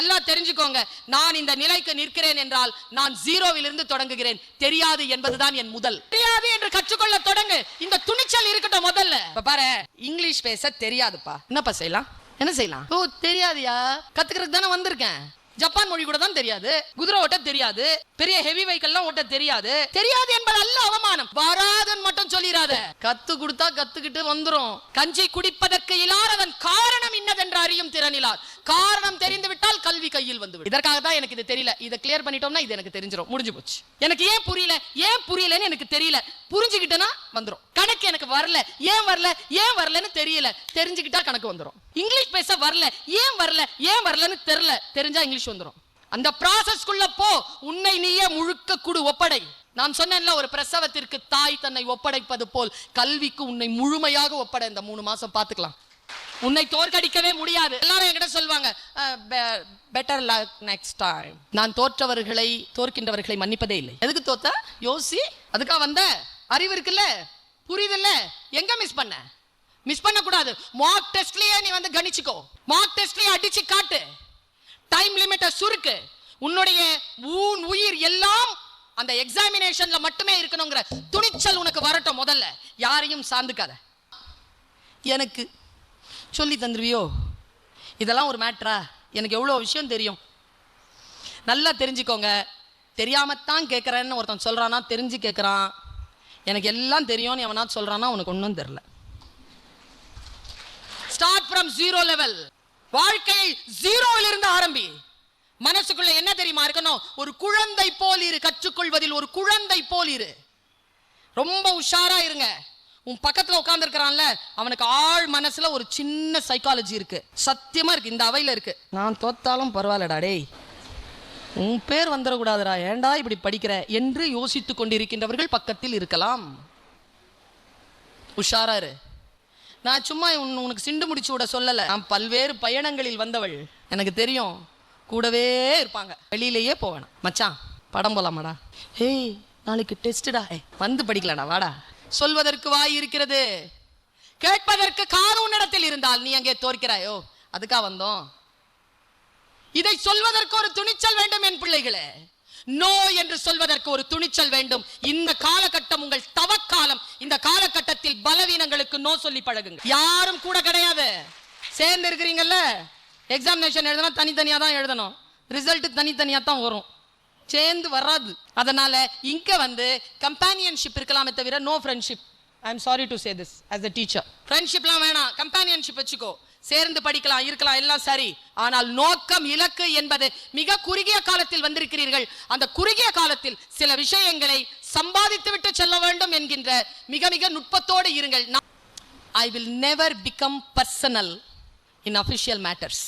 நல்லா தெரிஞ்சுக்கோங்க, நான் இந்த நிலைக்கு நிற்கிறேன் என்றால் நான் ஜீரோவிலிருந்து தொடங்குகிறேன். தெரியாது என்பதுதான் என் முதல். தெரியாது என்று கற்றுக்கொள்ள தொடங்கு. இந்த துணிச்சல் இருக்கட்டும் முதல்ல. இப்ப பாரு, இங்கிலீஷ் பேச தெரியாதுப்பா, என்னப்பா செய்யலாம்? என்ன செய்யலாம்? ஓ தெரியாதியா, கத்துக்கிறதுக்கு தானே வந்திருக்கேன். ஜப்பான் மொழி கூட தான் தெரியாது, குதிரை ஓட்ட தெரியாது, பெரிய ஹெவி வெஹிக்கிள்லாம் ஓட்ட தெரியாது. தெரியாது என்பது அல்ல அவமானம். வராதுன்னு மட்டும் சொல்லிராத. கத்து கொடுத்தா கத்துக்கிட்டு வந்துரும். கஞ்சி குடிப்பதற்கு இல்லாதவன் காரணம் இன்னதென்று அறியும் திறனிலார். காரணம் தெரிந்து விட்டால் கல்வி கையில் வந்து. இதற்காக தான் எனக்கு இது தெரியல. இதை கிளியர் பண்ணிட்டோம்னா இது எனக்கு தெரிஞ்சிடும், முடிஞ்சு போச்சு. எனக்கு ஏன் புரியலன்னு எனக்கு தெரியல, புரிஞ்சுக்கிட்டேன்னா வந்துரும். கணக்கு எனக்கு வரல, ஏன் வரலன்னு தெரியல, தெரிஞ்சுக்கிட்டா கணக்கு வந்துரும். இங்கிலீஷ் பேச வரல, ஏன் வரலன்னு தெரியல, தெரிஞ்சா இங்கிலீஷ் வந்துரும். அந்த ப்ராசஸ்க்குள்ள போ. உன்னை நீயே முழுக்க குடு, ஒப்படை. நான் சொன்னேன்ல, ஒரு பிரசவத்திற்கு தாய் தன்னை ஒப்படைப்பது போல் கல்விக்கு உன்னை முழுமையாக ஒப்படை. இந்த 3 மாசம் பாத்துக்கலாம். உன்னை தோற்கடிக்கவே முடியாது. எல்லாரும் என்கிட்ட சொல்வாங்க, பெட்டர் லக் நெக்ஸ்ட் டைம். நான் தோற்கின்றவர்களை மன்னிப்பதே இல்லை. எதுக்கு தோத்த யோசி. அதுக்கா வந்த அறிவு இருக்குல்ல, புரியுதுல்ல, எங்க மிஸ் பண்ண கூடாது. மார்க் டெஸ்ட்லயே நீ வந்து கணிச்சுக்கோ. மார்க் டெஸ்ட்லயே அடிச்சு காட்டு. டைம் லிமிட்ட சுருக்கு. உன்னுடைய உயிர் எல்லாம் அந்த எக்ஸாமினேஷன்ல மட்டுமே இருக்கணுங்கிற துணிச்சல் உனக்கு வரட்டும். முதல்ல யாரையும் சார்ந்துக்காத. எனக்கு சொல்லி தந்துருவியோ, இதெல்லாம் ஒரு மேட்ரா? எனக்கு எவ்வளோ விஷயம் தெரியும். நல்லா தெரிஞ்சுக்கோங்க. தெரியாமத்தான் கேட்குறேன்னு ஒருத்தன் சொல்றானா, தெரிஞ்சு கேட்குறான். எனக்கு எல்லாம் தெரியும்னு எவனா சொல்றானா, உனக்கு ஒன்றும் தெரியல. Start from zero level. வாழ்க்கையை ஜீரோவில் இருந்து ஆரம்பி. மனசுக்குள்ள என்ன தெரியுமா இருக்கணும்? ஒரு குழந்தை போல் இரு. கற்றுக்கொள்வதில் ஒரு குழந்தை போல் இரு. ரொம்ப உஷாரா இருங்க. உன் பக்கத்துல உட்கார்ந்து இருக்கிறான்ல, அவனுக்கு ஆழ் மனசுல ஒரு சின்ன சைக்காலஜி இருக்கு. சத்தியமா இருக்கு, இந்த அவையில இருக்கு. நான் தோத்தாலும் பரவாயில்லடா டேய், உன் பேர் வந்துடக்கூடாதுடா, ஏண்டா இப்படி படிக்கிற என்று யோசித்துக் கொண்டிருக்கின்றவர்கள் பக்கத்தில் இருக்கலாம். உஷாரா இரு. நான் சும்மா உனக்கு சிண்டு முடிச்சு விட சொல்லல. நான் பல்வேறு பயணங்களில் வந்தவள். எனக்கு தெரியும், கூடவே இருப்பாங்க. வெளியிலேயே போவேன். மச்சான் படம் போலாமாடா? ஏய் நாளைக்கு டெஸ்டடா, வந்து படிக்கலாடா வாடா. சொல்வதற்கு வாய் இருக்கிறது, கேட்பதற்கு காது உன்னிடத்தில் இருந்தால் நீ அங்கே தோற்கிறாயோ, அதுக்கா வந்தோம். இதை சொல்வதற்கு ஒரு துணிச்சல் வேண்டும் என் பிள்ளைகளே. நோ என்று சொல்வதற்கு ஒரு துணிச்சல் வேண்டும். இந்த காலகட்டம் உங்கள் தவக்காலம். இந்த காலகட்டத்தில் பலவீனங்களுக்கு நோ சொல்லி பழகுங்க. யாரும் கூட கிடையாது. சேர்ந்து இருக்கிறீங்கல்ல, எக்ஸாமினேஷன் எழுதணும் தனித்தனியா தான் எழுதணும், ரிசல்ட் தனித்தனியா தான் வரும், சேர்ந்து வராது. அதனால இங்க வந்து கம்பானியன்ஷிப் இருக்கலாமே தவிர no friendship. I am sorry to say this as a teacher. ஃப்ரெண்ட்ஷிப்லாம் வேணாம், கம்பானியன்ஷிப் வச்சுக்கோ. சேர்ந்து படிக்கலாம், இருக்கலாம், எல்லாம் சரி. ஆனால் நோக்கம், இலக்கு என்பது மிக குறுகிய காலத்தில் வந்திருக்கிறீர்கள். அந்த குறுகிய காலத்தில் சில விஷயங்களை சம்பாதித்து விட்டு செல்ல வேண்டும் என்கின்ற மிக மிக நுட்பத்தோடு இருங்கள். I will never become personal in official matters.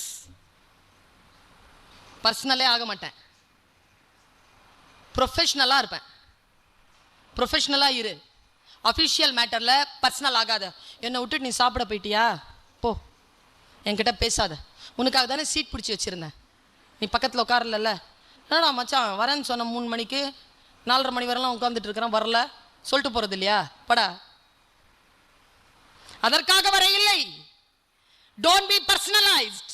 பர்சனலே ஆக மாட்டேன், ப்ரொஃபஷனலா இருப்பேன். ப்ரொஃபஷனலா இரு, அஃபிஷியல் மேட்டர்ல பர்சனல் ஆகாத. என்னை விட்டுட்டு நீ சாப்பிட போயிட்டியா, போ, என்கிட்ட பேசாத. உனக்காக தானே சீட் பிடிச்சி வச்சிருந்தேன், நீ பக்கத்தில் உட்காரல. என்னடா மச்சான் வரேன்னு சொன்ன 3 மணிக்கு 4:30 மணி வரலாம் உட்காந்துட்டு இருக்கிறேன், வரல சொல்லிட்டு போறது இல்லையா, படா. அதற்காக வர இல்லை. Don't be personalised.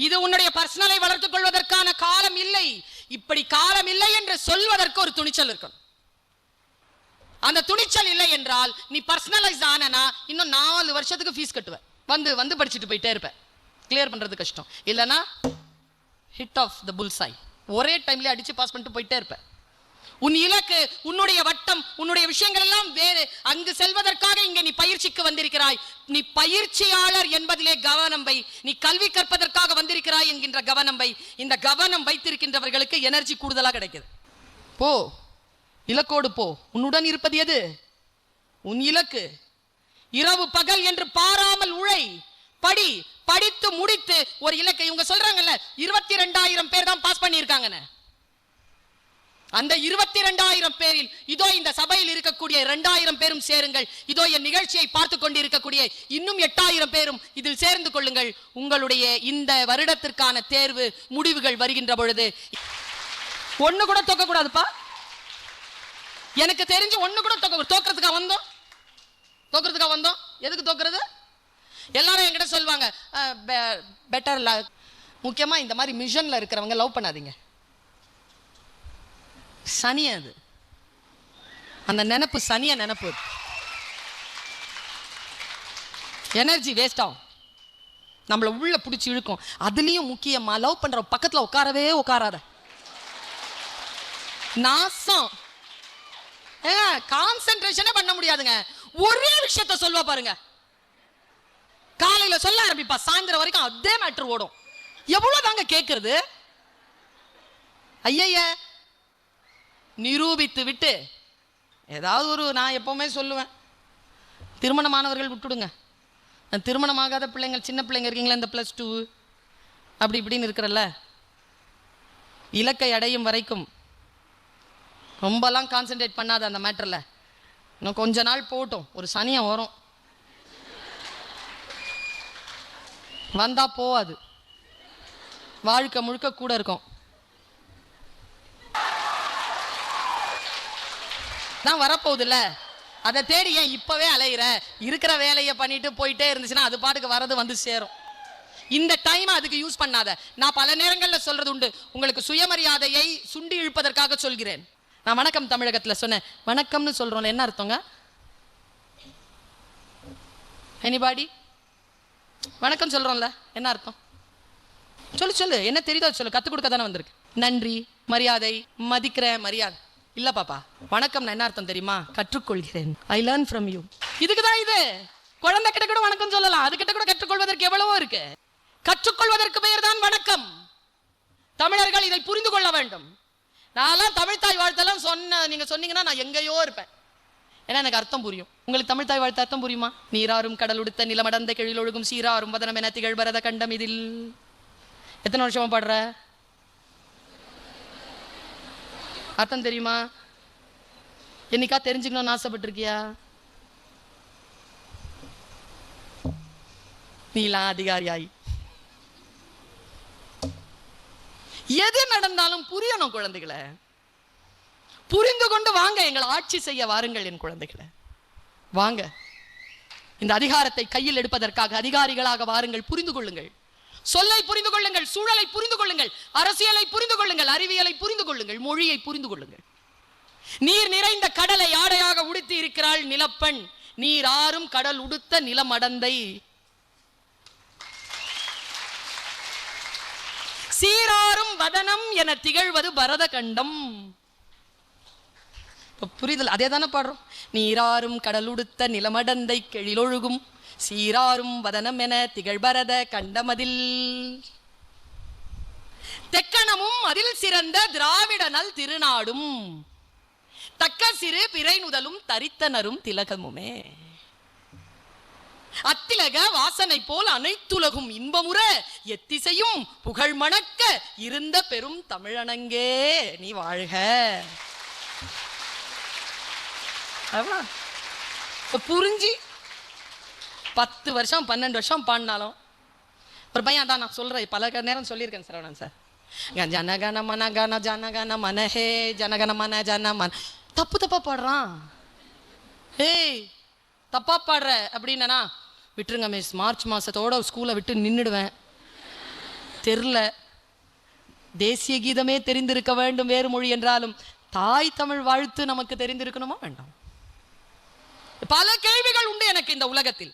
இது உன்னுடைய பர்சனலை வளர்த்துக் கொள்வதற்கான காலம் இல்லை. இப்படி காலம் இல்லை என்று சொல்வதற்கு ஒரு துணிச்சல் இருக்கணும். அந்த துணிச்சல் இல்லை என்றால் நீ பர்சனலைஸ் ஆனா இன்னும் 4 வருஷத்துக்கு ஃபீஸ் கட்டுவேன். வந்து வந்து படிச்சுட்டு போயிட்டே இருப்பேன். கிளியர் பண்றது கஷ்டம். இல்லைன்னா ஹிட் ஆஃப் த புல்சை, ஒரே டைம்ல அடிச்சு பாஸ் பண்ணிட்டு போயிட்டே இருப்பேன். உன் இலக்கு, உன்னுடைய வட்டம், உன்னுடைய விஷயங்கள் எல்லாம் வேறு. அங்கு செல்வதற்காக இங்கே நீ பயிற்சிக்கு வந்திருக்கிறாய். நீ பயிற்சியாளர் என்பதிலே கவனம் வை. நீ கல்வி கற்பதற்காக வந்திருக்கிறாய் என்கின்ற கவனம் வை. இந்த கவனம் வைத்திருக்கின்றவர்களுக்கு எனர்ஜி கூடுதலாக கிடைக்குது. போ, இலக்கோடு போ. உன்னுடன் இருப்பது எது? உன் இலக்கு. இரவு பகல் என்று பாராமல் உழை, படி. படித்து முடித்து ஒரு இலக்கை. இவங்க சொல்றாங்கல்ல 22,000 பேர் தான் பாஸ் பண்ணியிருக்காங்கன்னு. அந்த 22,000 பேரில் இதோ இந்த சபையில் இருக்கக்கூடிய 2,000 பேரும் சேருங்கள். இதோ என் நிகழ்ச்சியை பார்த்து கொண்டிருக்கக்கூடிய இன்னும் 8,000 பேரும் இதில் சேர்ந்து கொள்ளுங்கள். உங்களுடைய இந்த வருடத்திற்கான தேர்வு முடிவுகள் வருகின்ற பொழுது ஒண்ணு கூட தோக்க கூடாதுப்பா. எனக்கு தெரிஞ்சு ஒண்ணு கூட தோக்கிறதுக்காக வந்தோம். எதுக்கு தோக்கிறது? எல்லாரும் என்கிட்ட சொல்வாங்க, பெட்டர் லக் முக்கியமா இந்த மாதிரி மிஷன்ல இருக்கிறவங்க லவ் பண்ணாதீங்க. சனிய அது, அந்த நினைப்பு சனிய நினைப்பு, எனர்ஜி வேஸ்ட் ஆகும், நம்மளை உள்ள பிடிச்சி இழுக்கும். அதுலயும் முக்கியமா லவ் பண்ற பக்கத்துல உட்காரவே உட்காராத, நாசம். கான்சென்ட்ரேஷனே பண்ண முடியாதுங்க. ஒரே விஷயத்த சொல்வா பாருங்க, காலையில சொல்ல ஆரம்பிப்பா, சாயந்தரம் வரைக்கும் அதே மேட்டர் ஓடும். எவ்வளவு தாங்க கேட்கறது? ஐய நிரூபித்து விட்டு ஏதாவது ஒரு, நான் எப்பவுமே சொல்லுவேன், திருமணமானவர்கள் விட்டுடுங்க. திருமணமாகாத பிள்ளைங்கள், சின்ன பிள்ளைங்க இருக்கீங்களா, இந்த +2 அப்படி இப்படின்னு இருக்கிறல்ல, இலக்கை அடையும் வரைக்கும் ரொம்பலாம் கான்சென்ட்ரேட் பண்ணாத அந்த மேட்டரில். இன்னும் கொஞ்ச நாள் போட்டும், ஒரு சனியம் வரும், வந்தா போவாது, வாழ்க்கை முழுக்க கூட இருக்கும். தான் வரப்போகுதுல்ல, அதை தேடி ஏன் இப்பவே அலையிற? இருக்கிற வேலையை பண்ணிட்டு போயிட்டே இருந்துச்சுன்னா அது பாட்டுக்கு வரது வந்து சேரும். இந்த டைம் அதுக்கு யூஸ் பண்ணாத. நான் பல நேரங்களில் சொல்றது உண்டு, உங்களுக்கு சுயமரியாதையை சுண்டி இழுப்பதற்காக சொல்கிறேன். நான் வணக்கம் தமிழகத்தில் சொன்னேன், வணக்கம்னு சொல்றோம்ல, என்ன அர்த்தங்க? எனிபாடி? வணக்கம் சொல்றோம்ல, என்ன அர்த்தம்? சொல்லு, என்ன தெரியுதோ சொல்லு, கத்துக் கொடுக்க தானே வந்திருக்கு. நன்றி, மரியாதை, மதிக்கிறேன், மரியாதை இல்ல பாப்பா. வணக்கம் என்ன அர்த்தம் தெரியுமா? கற்றுக்கொள்கிறேன், ஐ லேர்ன் ஃப்ரம் யூ. இதுக்குதான் இது. குழந்தை கிட்ட கூட வணக்கம் சொல்லலாம், அது கிட்ட கூட கற்றுக்கொள்வதற்கு எவ்வளவோ இருக்கு. கற்றுக்கொள்வதற்கு பெயர் தான் வணக்கம். தமிழர்கள் இதை புரிந்து கொள்ள வேண்டும். நான் தமிழ்த்தாய் வாழ்த்தெல்லாம் நீங்க சொன்னீங்கன்னா நான் எங்கேயோ இருப்பேன். ஏன்னா எனக்கு அர்த்தம் புரியும். உங்களுக்கு தமிழ்த்தாய் வாழ்த்து அர்த்தம் புரியுமா? நீராறும் கடல் உடுத்த நிலமடந்த கெழிலொழுகும் சீராறும் வதனம் என திகழ் பரத கண்டம் இதில். எத்தனை வருஷமா பாடுற? அர்த்தம் தெரியுமா? என்னைக்கா தெரிஞ்சுக்கணும்னு ஆசைப்பட்டிருக்கியா? நீலாம் அதிகாரியாய் எது நடந்தாலும் புரியணும் குழந்தைகளை. புரிந்து கொண்டு வாங்க, எங்களை ஆட்சி செய்ய வாருங்கள் என் குழந்தைகளை, வாங்க. இந்த அதிகாரத்தை கையில் எடுப்பதற்காக அதிகாரிகளாக வாருங்கள். புரிந்து கொள்ளுங்கள், சொல்லை புரிந்து கொள்ளுங்கள், சூழலை புரிந்து கொள்ளுங்கள், அரசியலை புரிந்து கொள்ளுங்கள், அறிவியலை புரிந்து கொள்ளுங்கள், மொழியை புரிந்து கொள்ளுங்கள். நீர் நிறைந்த கடலை ஆடையாக உடுத்தி இருக்கிறாள் நிலப்பெண். நீர் ஆறும் கடல் உடுத்த நிலமடந்தை. சீராறும் வதனம் என திகழ்வது பரத கண்டம். புரிதல்? அதே தானே பாடுறோம். நீராறும் கடலுடுத்த நிலமடந்தை கெழிலொழுகும் சீராறும் வதனம் என திகழ் பரத கண்டமதில். தெக்கணமும் அதில் சிறந்த திராவிட நல் திருநாடும் தக்க சிறு பிறை நுதலும் தரித்தனரும் திலகமுமே. அத்திலக வாசனை போல் அனைத்துலகும் இன்பமுற எத்திசையும் புகழ் மணக்க இருந்த பெரும் தமிழனங்கே நீ வாழ்க. புரிஞ்சு 10 வருஷம் 12 வருஷம் பாடினாலும் ஒரு பையன் தான். நான் சொல்றேன், பல நேரம் சொல்லியிருக்கேன் சரவணன் சார், ஜனகன மனகன ஜனகன மனஹே ஜனகன மன ஜன மன. தப்பா பாடுறான். ஏய் தப்பா பாடுற அப்படின்னா விட்டுருங்க மிஸ், மார்ச் மாசத்தோட ஸ்கூலை விட்டு நின்றுடுவேன். தெரில, தேசிய கீதமே தெரிந்திருக்க வேண்டும் வேறு மொழி என்றாலும் தாய் தமிழ் வாழ்த்து நமக்கு தெரிந்திருக்கணுமா வேண்டாம்? பல கேள்விகள் உண்டு எனக்கு இந்த உலகத்தில்.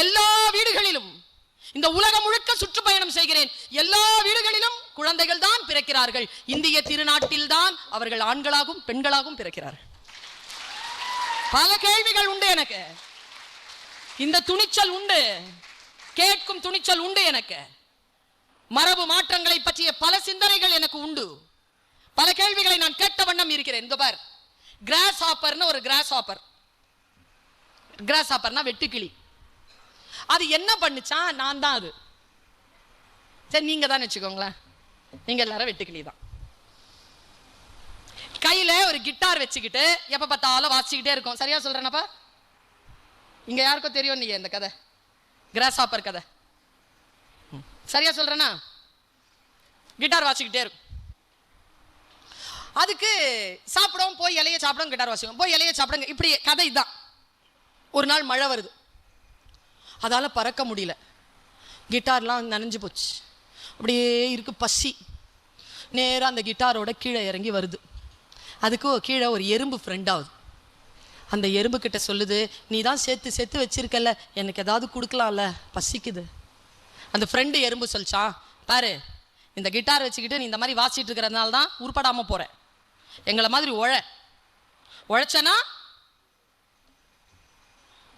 எல்லா வீடுகளிலும், இந்த உலகம் முழுக்க சுற்றுப்பயணம் செய்கிறேன், எல்லா வீடுகளிலும் குழந்தைகள் தான் பிறக்கிறார்கள். இந்திய திருநாட்டில் தான் அவர்கள் ஆண்களாகவும் பெண்களாகவும் பிறக்கிறார்கள். பல கேள்விகள் உண்டு எனக்கு. இந்த துணிச்சல் உண்டு, கேட்கும் துணிச்சல் உண்டு எனக்கு. மரபு மாற்றங்களை பற்றிய பல சிந்தனைகள் எனக்கு உண்டு. பல கேள்விகளை நான் கேட்ட வண்ணம் இருக்கிறேன். இந்த பார், கிராஸ் ஹாப்பர்னு ஒரு கிராஸ் ஹாப்பர். கிராஸ் ஹாப்பர்னா வெட்டுக்கிளி. அது என்ன பண்ணுச்சா? நான் தான் அது. சரி, நீங்க தான் வச்சுக்கோங்களேன், நீங்க எல்லாரும் வெட்டுக்கிளி தான். கையில ஒரு கிட்டார் வச்சுக்கிட்டு எப்ப பார்த்தாலும் வாசிச்சுக்கிட்டே இருக்கும். சரியா சொல்றேனப்பா? இங்க யாருக்கும் தெரியும் நீங்க இந்த கதை, கிராஸ் ஹாப்பர் கதை. சரியா சொல்றேனா? கிட்டார் வாசிக்கிட்டே இருக்கும். அதுக்கு சாப்பிடவும் போய் இலைய சாப்பிடும், கிட்டார் வாசிக்கும், போய் இலைய சாப்பிடுங்க, இப்படி கதை தான். ஒரு நாள் மழை வருது, அதால பறக்க முடியல, கிட்டார்லாம் நனைஞ்சு போச்சு. அப்படியே இருக்கு பசி. நேராக அந்த கிட்டாரோட கீழே இறங்கி வருது. அதுக்கு கீழே ஒரு எறும்பு ஃப்ரெண்ட் ஆகுது. அந்த எறும்பு கிட்ட சொல்லுது, நீ தான் சேர்த்து வச்சிருக்கல, எனக்கு ஏதாவது கொடுக்கலாம்ல, பசிக்குது. அந்த ஃப்ரெண்டு எறும்பு சொல்லிச்சான், பாரு இந்த கிட்டார் வச்சுக்கிட்டு நீ இந்த மாதிரி வாசிட்டு இருக்கிறதுனால தான் உருப்படாமல் போற. எங்களை மாதிரி உழைச்சனா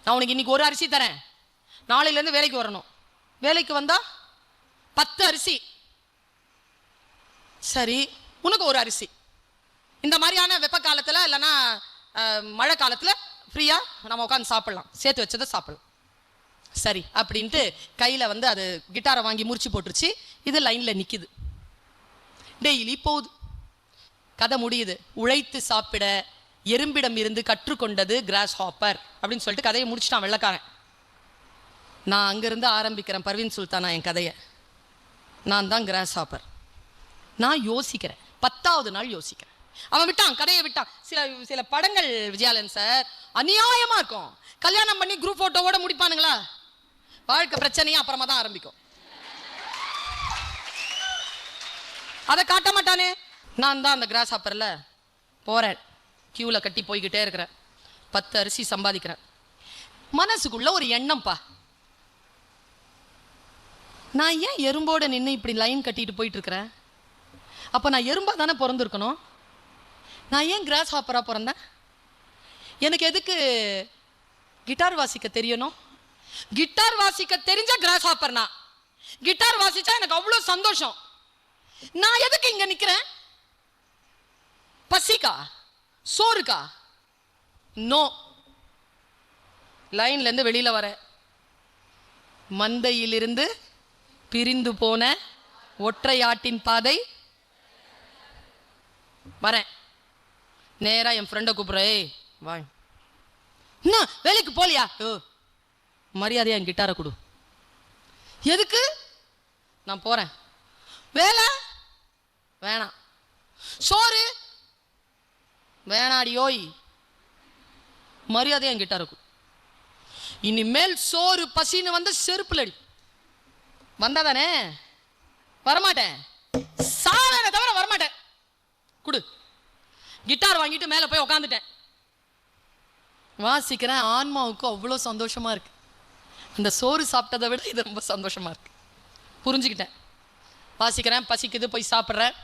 நான் உனக்கு இன்னைக்கு ஒரு அரிசி தரேன், நாளையிலேருந்து வேலைக்கு வரணும். வேலைக்கு வந்தா 10 அரிசி. சரி, உனக்கு ஒரு அரிசி. இந்த மாதிரியான வெப்ப காலத்தில் இல்லைன்னா மழை காலத்தில் ஃப்ரீயாக நம்ம உட்காந்து சாப்பிட்லாம், சேர்த்து வச்சதை சாப்பிடலாம். சரி அப்படின்ட்டு கையில் வந்து அது கிட்டாரை வாங்கி முறிச்சு போட்டுருச்சு. இது லைனில் நிற்கிது. டெய்லி போகுது. கதை முடியுது. உழைத்து சாப்பிட எறும்பிடம் இருந்து கற்றுக்கொண்டது கிராஸ் ஹாப்பர் அப்படின்னு சொல்லிட்டு கதையை முடிச்சுட்டான் வெள்ளைக்காரன். நான் அங்கேருந்து ஆரம்பிக்கிறேன் பர்வீன் சுல்தானா என் கதையை. நான் தான் கிராஸ் ஹாப்பர். நான் யோசிக்கிறேன், 10வது நாள் யோசிக்கிறேன். அவன் விட்டான், கதையை விட்டான். சில படங்கள் விஜயாலன் சார் அநியாயமாக இருக்கும். கல்யாணம் பண்ணி குரூப் ஃபோட்டோவோட முடிப்பானுங்களா? வாழ்க்கை பிரச்சனையும் அப்புறமா தான் ஆரம்பிக்கும். அதை காட்ட மாட்டானே. நான் தான் அந்த கிராஸ் ஹாப்பரில் போகிறேன், கியூவில் கட்டி போய்கிட்டே இருக்கிறேன். 10 அரிசி சம்பாதிக்கிறேன். மனசுக்குள்ள ஒரு எண்ணம்ப்பா, நான் ஏன் எறும்போட நின்று இப்படி லைன் கட்டிட்டு போயிட்டு இருக்கிறேன்? அப்போ நான் எறும்பா தானே பிறந்திருக்கணும். நான் ஏன் கிராஸ் ஹாப்பராக பிறந்தேன்? எனக்கு எதுக்கு கிட்டார் வாசிக்க தெரியணும்? கிட்டார் வாசிக்க தெரிஞ்ச கிராஸ் ஹாப்பர்னா, கிட்டார் வாசிச்சா எனக்கு அவ்வளோ சந்தோஷம். நான் எதுக்கு இங்க நிக்கிறேன்? பசிக்கா? சோறுக்கா? நோ. லைன்ல இருந்து வெளியில வர, மந்தையிலிருந்து பிரிந்து போன ஒற்றையாட்டின் பாதை வரேன். நேரா என் ஃப்ரெண்டை கூப்பிடுறேன், வா. என்ன வேலைக்கு போலியா? மரியாதையா என் கிட்டாரை கொடு. எதுக்கு? நான் போறேன். வேலை வேணாம். சோறு வேணாடியோய், மரியாதையா என் கிட்டாரை கொடு. இனிமேல் சோறு பசின்னு வந்து செருப்புல அடி. வந்தாதானே? வரமாட்டேன், சாவனை தவிர வரமாட்டேன். குடு. கிட்டார் வாங்கிட்டு மேலே போய் உக்காந்துட்டேன். வாசிக்கிறேன். ஆன்மாவுக்கு அவ்வளோ சந்தோஷமா இருக்கு. அந்த சோறு சாப்பிட்டதை விட இது ரொம்ப சந்தோஷமா இருக்கு. புரிஞ்சுக்கிட்டேன். வாசிக்கிறேன், பசிக்குது, போய் சாப்பிட்றேன்.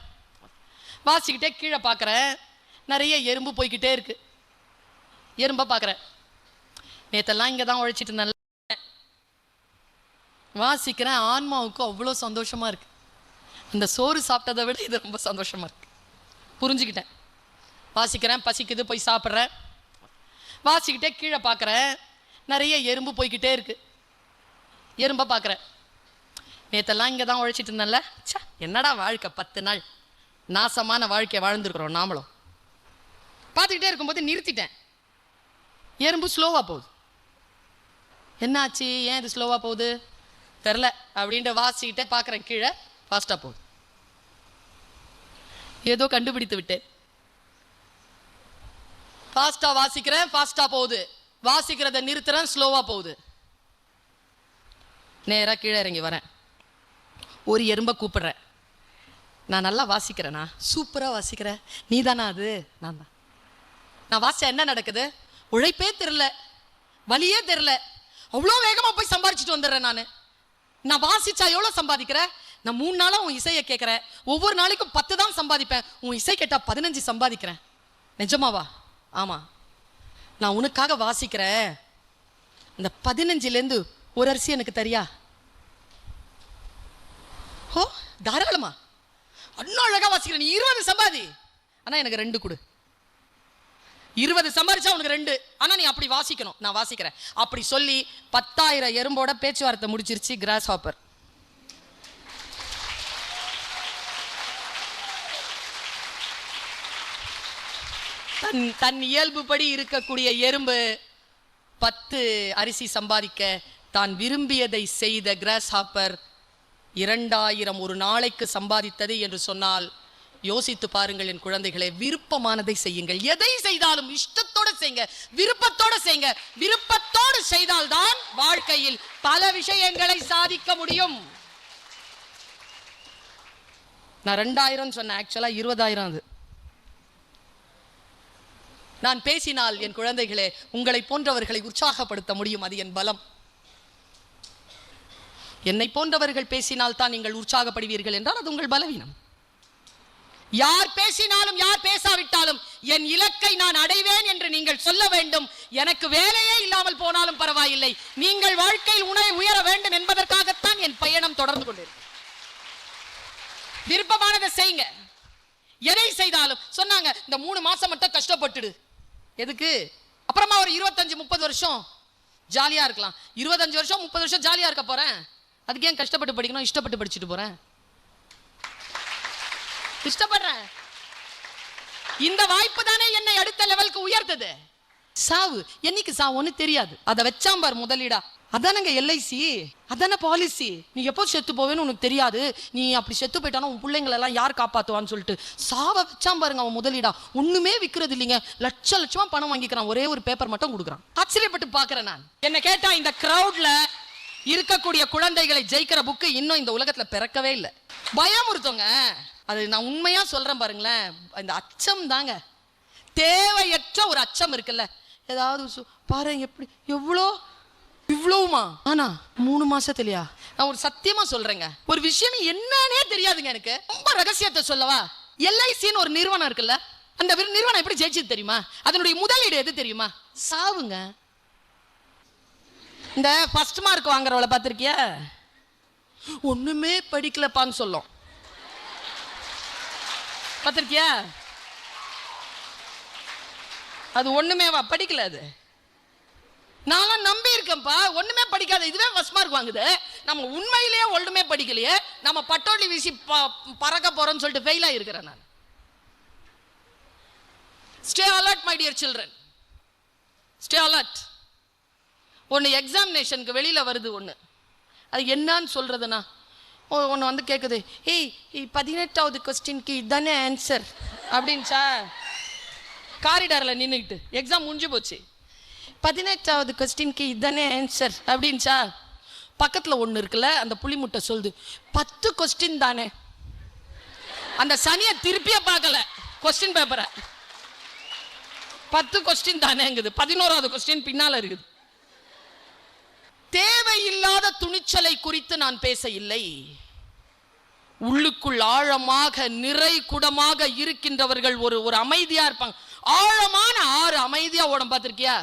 வாசிக்கிட்டே கீழே பார்க்குறேன், நிறைய எறும்பு போய்கிட்டே இருக்கு. எறும்பை பார்க்குறேன். நேற்றெல்லாம் இங்கே தான் உழைச்சிட்டு இருந்தேன். வாசிக்கிறேன். ஆன்மாவுக்கு அவ்வளோ சந்தோஷமா இருக்கு. அந்த சோறு சாப்பிட்டதை விட இது ரொம்ப சந்தோஷமா இருக்கு. புரிஞ்சுக்கிட்டேன். வாசிக்கிறேன், பசிக்குது, போய் சாப்பிட்றேன். வாசிக்கிட்டே கீழே பார்க்குறேன், நிறைய எறும்பு போய்கிட்டே இருக்கு. எறும்பை பார்க்குறேன். நேற்றெல்லாம் இங்கே தான் உழைச்சிட்டு இருந்தேன்ல, சா என்னடா வாழ்க்கை, 10 நாள் நாசமான வாழ்க்கையை வாழ்ந்துருக்குறோம் நாமளும். பார்த்துக்கிட்டே இருக்கும்போது நிறுத்திட்டேன். எறும்பு ஸ்லோவாக போகுது. என்னாச்சு, ஏன் இது ஸ்லோவாக போகுது தெரில அப்படின்ட்டு வாசிக்கிட்டே பார்க்குறேன். கீழே ஃபாஸ்ட்டாக போகுது. ஏதோ கண்டுபிடித்து விட்டேன். ஃபாஸ்ட்டாக வாசிக்கிறேன், ஃபாஸ்ட்டாக போகுது. வாசிக்கிறத நிறுத்துறேன், ஸ்லோவாக போகுது. நேராக கீழே இறங்கி வரேன். ஒரு எறும்பை கூப்பிடுறேன். நான் நல்லா வாசிக்கிறேனா? சூப்பராக வாசிக்கிறேன். நீ தானா அது? நான் தான். நான் வாசிச்சா என்ன நடக்குது? உழைப்பே தெரில, வலியே தெரில, அவ்வளோ வேகமாக போய் சம்பாரிச்சிட்டு வந்துடுறேன். நான் வாசிச்சா எவ்வளோ சம்பாதிக்கிறேன்? நான் 3 நாளாக உன் இசையை கேட்குறேன். ஒவ்வொரு நாளைக்கும் 10 தான் சம்பாதிப்பேன். உன் இசை கேட்டால் 15 சம்பாதிக்கிறேன். நிஜமாவா? ஆமாம். நான் உனக்காக வாசிக்கிறேன். அந்த 15லேருந்து ஒரு அரிசி எனக்கு தரியா? ஓ தாராளமா, அண்ணா அழகா வாசிக்கிறேன். நீ 20 சம்பாதி, ஆனால் எனக்கு 2 கொடு. 20 சம்பாதிச்சா உனக்கு 2, ஆனால் நீ அப்படி வாசிக்கணும். நான் வாசிக்கிறேன் அப்படி சொல்லி 10,000 எறும்போட பேச்சுவார்த்தை முடிச்சிருச்சு கிராஸ் ஹாப்பர். தன் இயல்புப்படி இருக்கக்கூடிய எறும்பு 10 அரிசி சம்பாதிக்க தான் விரும்பியதை செய்த கிராஸ் ஹாப்பர் 2000 ஒரு நாளைக்கு சம்பாதித்தது என்று சொன்னால் யோசித்து பாருங்கள் என் குழந்தைகளே. விருப்பமானதை செய்யுங்கள். எதை செய்தாலும் இஷ்டத்தோடு செய்யுங்க, விருப்பத்தோடு செய்யுங்க. விருப்பத்தோடு செய்தால்தான் வாழ்க்கையில் பல விஷயங்களை சாதிக்க முடியும். நான் 2000 சொன்னேன், ஆக்சுவலா 20,000 அது. நான் பேசினால் என் குழந்தைகளே உங்களை போன்றவர்களை உற்சாகப்படுத்த முடியும், அது என் பலம். என்னை போன்றவர்கள் பேசினால் தான் நீங்கள் உற்சாகப்படுவீர்கள் என்றால் அது உங்கள் பலவீனம். யார் பேசினாலும் யார் பேசாவிட்டாலும் என் இலக்கை நான் அடைவேன் என்று நீங்கள் சொல்ல வேண்டும். எனக்கு வேலையே இல்லாமல் போனாலும் பரவாயில்லை, நீங்கள் வாழ்க்கையில் உயர வேண்டும் என்பதற்காகத்தான் என் பயணம் தொடர்ந்து கொண்டிருக்கிறது. விருப்பமானதை செய்யுங்க. எதை செய்தாலும் சொன்னாங்க, இந்த 3 மாசம் மட்டும் கஷ்டப்பட்டுடு. எதுக்கு? அப்புறமா ஒரு 25-30 வருஷம் ஜாலியா இருக்கலாம். 25 வருஷம் 30 வருஷம் ஜாலியா இருக்க போறேன், அதுக்கு ஏன் கஷ்டப்பட்டு படிக்கணும்? இஷ்டப்பட்டு படிச்சுட்டு போறேன். இஷ்டப்படுறேன். இந்த வாய்ப்பு தானே என்னை அடுத்த லெவலுக்கு உயர்த்தது. சாவு என்னைக்கு சாவுன்னு தெரியாது, அதை வச்சாம்பார் முதலீடா. அதானங்க எல்ஐசி, அதான பாலிசி. நீ எப்போ செத்து போவேன்னு உனக்கு தெரியாது, நீ அப்படி செத்து போயிட்டானா உன் பிள்ளைங்களை எல்லாம் யார் காப்பாத்துவான்னு சொல்லிட்டு சாவை வச்சாம் பாருங்க அவன் முதலீடா. ஒண்ணுமே விற்கிறது இல்லைங்க, லட்சமா பணம் வாங்கிக்கிறான், ஒரே ஒரு பேப்பர் மட்டும் கொடுக்குறான். ஆச்சரியப்பட்டு பாக்குறேன் நான். என்ன கேட்டா இந்த கிரௌட்ல இருக்கக்கூடிய குழந்தைகளை ஜெயிக்கிற புக்கு இன்னும் இந்த உலகத்துல பிறக்கவே இல்லை. பயமுறுத்தவங்க, அது நான் உண்மையா சொல்றேன் பாருங்களேன். இந்த அச்சம் தாங்க, தேவையற்ற ஒரு அச்சம் இருக்குல்ல. ஏதாவது பாருங்க எப்படி எவ்வளோ இவ்வளவுமா, ஆனா 3 மாசத்துலயா? நான் ஒரு சத்தியமா சொல்றேங்க, ஒரு விஷயம் என்னன்னே தெரியாதுங்க எனக்கு. ரொம்ப ரகசியத்தை சொல்லவா? எல்ஐசின்னு ஒரு நிறுவனம் இருக்குல்ல, அந்த நிறுவனம் எப்படி ஜெயிச்சது தெரியுமா? அதனுடைய முதலீடு எது தெரியுமா? சாவுங்க. இந்த ஃபர்ஸ்ட் மார்க் வாங்குறவளை பார்த்திருக்கியா? ஒண்ணுமே படிக்கலப்பான்னு சொல்லும், பார்த்திருக்கியா? அது ஒண்ணுமே படிக்கல. அது நான் நம்பி இருக்கேன்ப்பா, ஒண்ணுமே படிக்காத இதுவே ஃபர்ஸ்ட் மார்க் வாங்குது. நம்ம உண்மையிலேயே ஒண்ணுமே படிக்கலையே, நம்ம பட்டோலி வீசி பறக்க போறோம்னு சொல்லிட்டு ஃபெயில் ஆகிருக்கிறேன் நான். Stay alert my dear children, stay alert. ஒன்று எக்ஸாமினேஷனுக்கு வெளியில வருது ஒன்று, அது என்னன்னு சொல்றதுன்னா ஒன்று வந்து கேட்குது, ஏய் 18வது கொஸ்டின்க்கு இதுதானே ஆன்சர் அப்படின்ச்சா. காரிடாரில் நின்றுக்கிட்டு எக்ஸாம் முடிஞ்சு போச்சு, 18வது கொஸ்டின்க்கு இதுதானே ஆன்சர் அப்படின்ச்சா. பக்கத்தில் ஒன்று இருக்குல்ல, அந்த புளி முட்டை சொல்லுது 10 கொஸ்டின் தானே. அந்த சனியை திருப்பியே பார்க்கல கொஸ்டின் பேப்பரை, 10 கொஸ்டின் தானேங்குது, 11வது கொஸ்டின் பின்னால இருக்குது. தேவையில்லாத துணிச்சலை குறித்து நான் பேச இல்லை. உள்ளுக்குள் ஆழமாக நிறை குடமாக இருக்கின்றவர்கள் ஒரு அமைதியா இருப்பாங்க. ஆழமான ஆறு அமைதியா ஓடும், பார்த்திருக்கியா?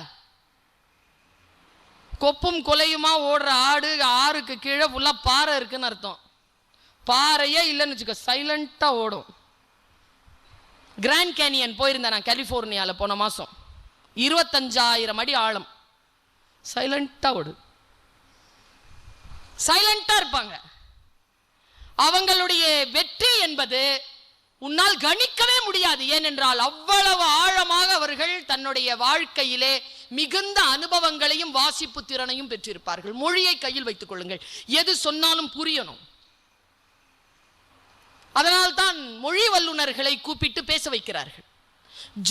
கொப்பும் கொலையுமா ஓடுற ஆடு, ஆறுக்கு கீழே ஃபுல்லா பாறை இருக்குன்னு அர்த்தம். பாறையே இல்லைன்னு வச்சுக்க, சைலண்டா ஓடும். கிராண்ட் கேனியன் போயிருந்தேன் நான், கலிபோர்னியால போன மாசம். 25,000 அடி ஆழம், சைலண்டா ஓடு, சைலண்டா இருப்பாங்க. அவங்களுடைய வெற்றி என்பது உன்னால் கணிக்கவே முடியாது. ஏனென்றால் அவ்வளவு ஆழமாக அவர்கள் தன்னுடைய வாழ்க்கையிலே மிகுந்த அனுபவங்களையும் வாசிப்பு திறனையும் பெற்றிருப்பார்கள். மொழியை கையில் வைத்துக் கொள்ளுங்கள், எது சொன்னாலும் புரியணும். அதனால்தான் மொழி வல்லுநர்களை கூப்பிட்டு பேச வைக்கிறார்கள்.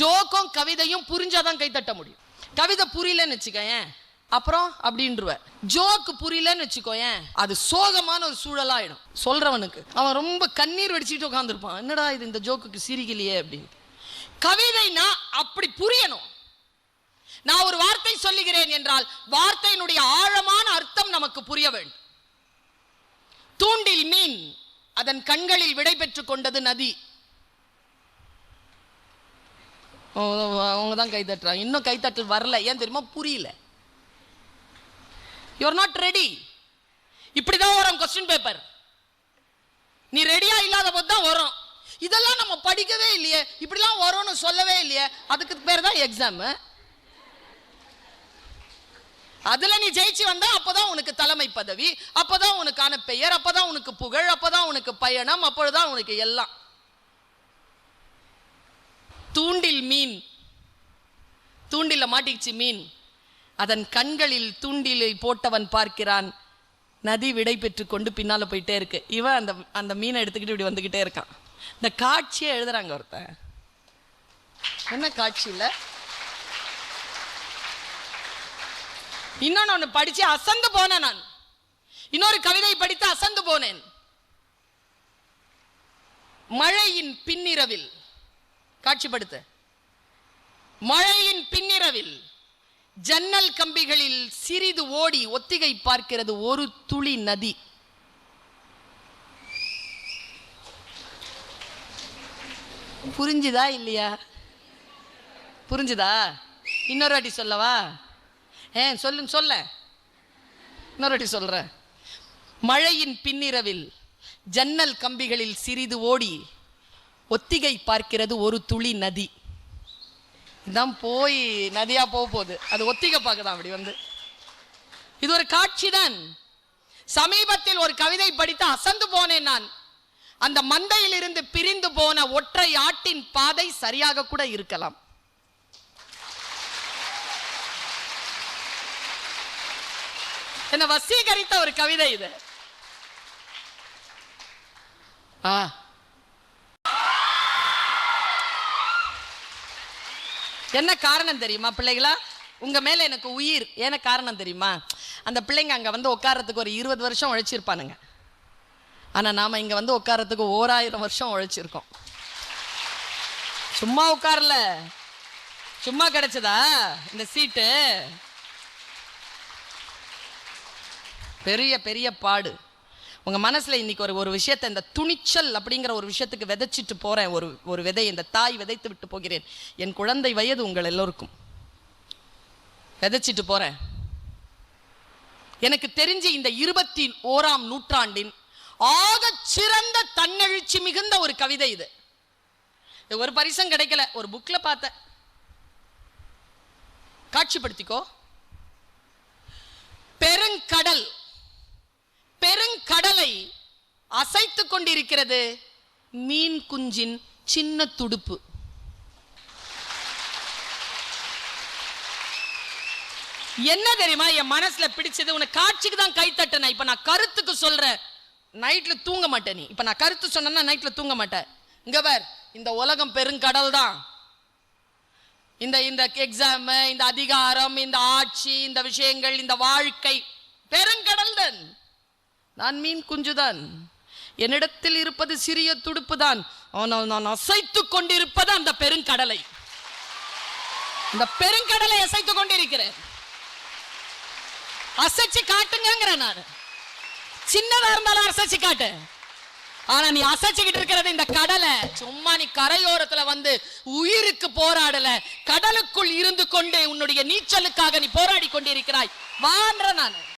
ஜோக்கும் கவிதையும் புரிஞ்சாதான் கைத்தட்ட முடியும். கவிதை புரியலன்னு வச்சுக்கேன் அப்புறம் அப்படின்றுவ, ஜோக்கு புரியலன்னு வச்சுக்கோயேன் அது சோகமான ஒரு சூழலாயிடும். சொல்றவனுக்கு அவன் ரொம்ப கண்ணீர் வடிச்சுட்டு உட்காந்துருப்பான், என்னடா இது இந்த ஜோக்குக்கு சிரிக்கலையே அப்படின்னு. கவிதைனா அப்படி புரியணும். நான் ஒரு வார்த்தை சொல்லுகிறேன் என்றால் வார்த்தையினுடைய ஆழமான அர்த்தம் நமக்கு புரிய வேண்டும். தூண்டில் மீன் அதன் கண்களில் விடை பெற்றுக் கொண்டது நதி. அவங்க தான் கை தட்டுறாங்க, இன்னும் கைத்தட்டல் வரல. ஏன் தெரியுமா? புரியல. You are not ready. இப்படிதான் வரும் கொஸ்டின் பேப்பர். நீ ரெடியா இல்லாத போது தான் வரும். இதெல்லாம் நம்ம படிக்கவே இல்லையே, இப்படிலாம் வரும்னு சொல்லவே இல்லையே, அதுக்கு பேர் தான் எக்ஸாம். அதுல நீ ஜெயிச்சு வந்தா அப்பதான் உனக்கு தலைமை பதவி, அப்பதான் உனக்கான பெயர், அப்பதான் உனக்கு புகழ், அப்பதான் உனக்கு பயணம், அப்பொழுதுதான் உனக்கு எல்லாம். தூண்டில் மீன், தூண்டில மாட்டிச்சு மீன், அதன் கண்களில் தூண்டிலை போட்டவன் பார்க்கிறான், நதி விடை பெற்று கொண்டு பின்னால போயிட்டே இருக்கு. இவன் அந்த மீனை எடுத்துக்கிட்டு இப்படி வந்துகிட்டே இருக்கான். இந்த காட்சியை எழுதுறாங்க ஒருத்தன். என்ன காட்சி இல்ல, இன்னொன்னு படிச்சு அசந்து போனேன் நான். இன்னொரு கவிதை படித்து அசந்து போனேன். மழையின் பின்னிரவில் காட்சிப்படுத்த, மழையின் பின்னிரவில் ஜன்னல் கம்பிகளில் சிறிது ஓடி ஒத்திகை பார்க்கிறது ஒரு துளி நதி. புரிஞ்சுதா இல்லையா? புரிஞ்சுதா? இன்னொரு வாட்டி சொல்லவா? சொல்ல இன்னொரு வாட்டி சொல்ற. மழையின் பின்னிரவில் ஜன்னல் கம்பிகளில் சிறிது ஓடி ஒத்திகை பார்க்கிறது ஒரு துளி நதி. இதான் போய் நதியா போகுது, அது ஒத்திகை பார்க்குதான். அப்படி வந்து இது ஒரு காட்சி தான். சமீபத்தில் ஒரு கவிதை படித்து அசந்து போனேன் நான். அந்த மந்தையில் இருந்து பிரிந்து போன ஒற்றை ஆட்டின் பாதை சரியாக கூட இருக்கலாம். என்ன வசீகரித்த ஒரு கவிதை இது. என்ன காரணம் தெரியுமா பிள்ளைகளா? உங்க மேல எனக்கு உயிர். என்ன காரணம் தெரியுமா? அந்த பிள்ளைங்க அங்க வந்து உட்காரத்துக்கு ஒரு 20 வருஷம் உழைச்சிருப்பானுங்க. ஆனா நாம இங்க வந்து உட்காரத்துக்கு 1000 வருஷம் உழைச்சிருக்கோம். சும்மா உட்காரல, சும்மா கிடைச்சதா இந்த சீட்டு? பெரிய பெரிய பாடு. உங்க மனசுல இன்னைக்கு ஒரு விஷயத்தை, இந்த துணிச்சல் அப்படிங்கிற ஒரு விஷயத்துக்கு விதைச்சிட்டு போறேன். ஒரு விதை, இந்த தாய் விதைத்து விட்டு போகிறேன். என் குழந்தை வயது உங்கள் எல்லோருக்கும் விதைச்சிட்டு போறேன். எனக்கு தெரிஞ்சு இந்த 21ஆம் நூற்றாண்டின் ஆக சிறந்த தன்னெழுச்சி மிகுந்த ஒரு கவிதை இது. ஒரு பரிசம் கிடைக்கல, ஒரு புக்ல பார்த்த. காட்சிப்படுத்திக்கோ. பெருங்கடல், பெருங்கடலை அசைத்துக் கொண்டிருக்கிறது மீன் குஞ்சின் சின்ன துடுப்பு. என்ன தெரியுமா என் மனசுல பிடிச்சது? உனக்கு காட்சிக்கு தான் கை தட்டின. இப்ப நான் கருத்துக்கு சொல்றேன். நைட்ல தூங்க மாட்டேன். நீ இப்ப நான் கருத்து சொன்னா நைட்ல தூங்க மாட்டேன். இங்க பார், இந்த உலகம் பெருங்கடல் தான். இந்த எக்ஸாம், இந்த அதிகாரம், இந்த ஆட்சி, இந்த விஷயங்கள், இந்த வாழ்க்கை பெருங்கடல் தான். நான் மீன் குஞ்சுதான். என்னிடத்தில் இருப்பது சிறிய துடுப்பு தான். ஆனால் நான் அசைத்துக் கொண்டிருப்பது அந்த பெருங்கடலை. இந்த பெருங்கடலை அசைத்துக் கொண்டிருக்கிறேன். அசைச்சு காட்டுங்கிற. நான் சின்னதா இருந்தாலும் அசைச்சு காட்டு. ஆனா நீ அசைச்சுக்கிட்டு இருக்கிறது இந்த கடலை. சும்மா நீ கரையோரத்துல வந்து உயிருக்கு போராடல, கடலுக்குள் இருந்து கொண்டு உன்னுடைய நீச்சலுக்காக நீ போராடி கொண்டிருக்கிறாய். வான்ற நான்